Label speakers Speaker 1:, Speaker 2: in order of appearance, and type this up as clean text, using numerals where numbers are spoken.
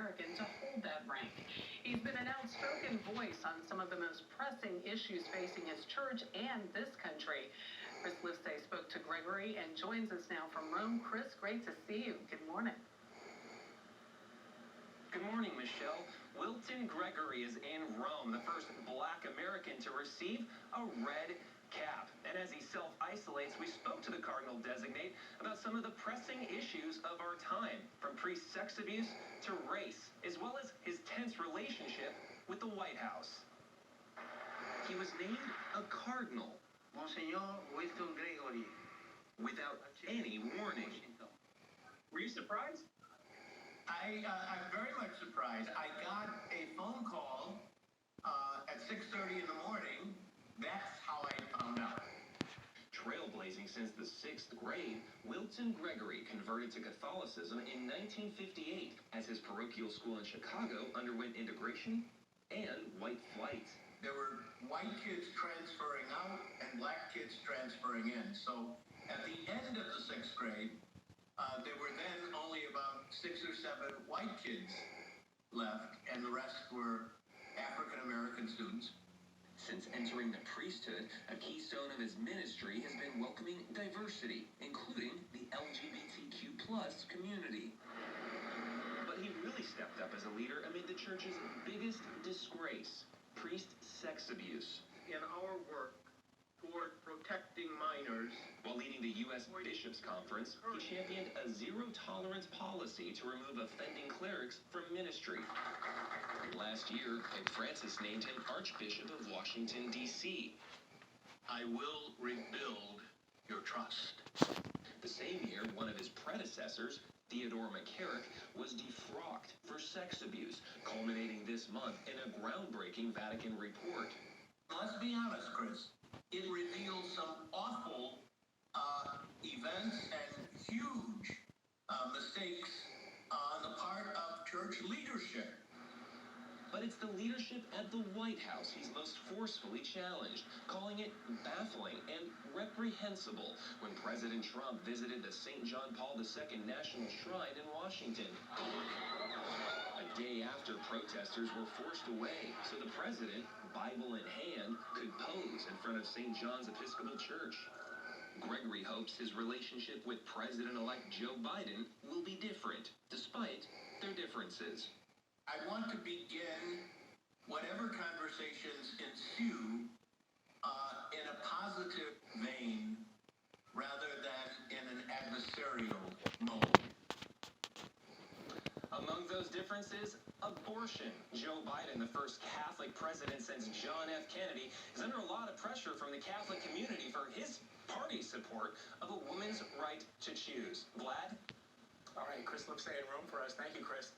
Speaker 1: American to hold that rank. He's been an outspoken voice on some of the most pressing issues facing his church and this country. Chris Livesay spoke to Gregory and joins us now from Rome. Chris, great to see you. Good morning.
Speaker 2: Good morning, Michelle. Wilton Gregory is in Rome, the first black American to receive a red cap. And as he self-isolates, we spoke to the Cardinal designate about some of the pressing issues of our time, from priest sex abuse to race, as well as his tense relationship with the White House. He was named a cardinal.
Speaker 3: Monsignor Wilton Gregory.
Speaker 2: Without any warning. Were you surprised?
Speaker 3: I'm very much surprised. I got a phone call at 6:30 in the morning. That's how I found out.
Speaker 2: Trailblazing since the 6th grade, Wilton Gregory converted to Catholicism in 1958 as his parochial school in Chicago underwent integration and white flight.
Speaker 3: There were white kids transferring out and black kids transferring in. So at the end of the 6th grade, there were then only about 6 or 7 white kids left, and the rest were African-American students.
Speaker 2: Since entering the priesthood, a keystone of his ministry has been welcoming diversity, including the LGBTQ+ community. But he really stepped up as a leader amid the church's biggest disgrace, priest sex abuse.
Speaker 3: In our work toward protecting minors,
Speaker 2: while leading the U.S. Bishops' Conference, he championed a zero-tolerance policy to remove offending clerics from ministry. Last year, Pope Francis named him Archbishop of Washington, D.C.
Speaker 3: I will rebuild your trust.
Speaker 2: The same year, one of his predecessors, Theodore McCarrick, was defrocked for sex abuse, culminating this month in a groundbreaking Vatican report.
Speaker 3: Let's be honest, Chris. It reveals some awful events and huge mistakes on the part of church leadership.
Speaker 2: But it's the leadership at the White House he's most forcefully challenged, calling it baffling and reprehensible when President Trump visited the St. John Paul II National Shrine in Washington. A day after protesters were forced away, so the president, Bible in hand, could pose in front of St. John's Episcopal Church. Gregory hopes his relationship with President-elect Joe Biden will be different, despite their differences.
Speaker 3: I want to begin whatever conversations ensue in a positive vein rather than in an adversarial mode.
Speaker 2: Among those differences, abortion. Joe Biden, the first Catholic president since John F. Kennedy, is under a lot of pressure from the Catholic community for his party's support of a woman's right to choose. Vlad?
Speaker 4: All right, Chris Livesay in Rome for us. Thank you, Chris.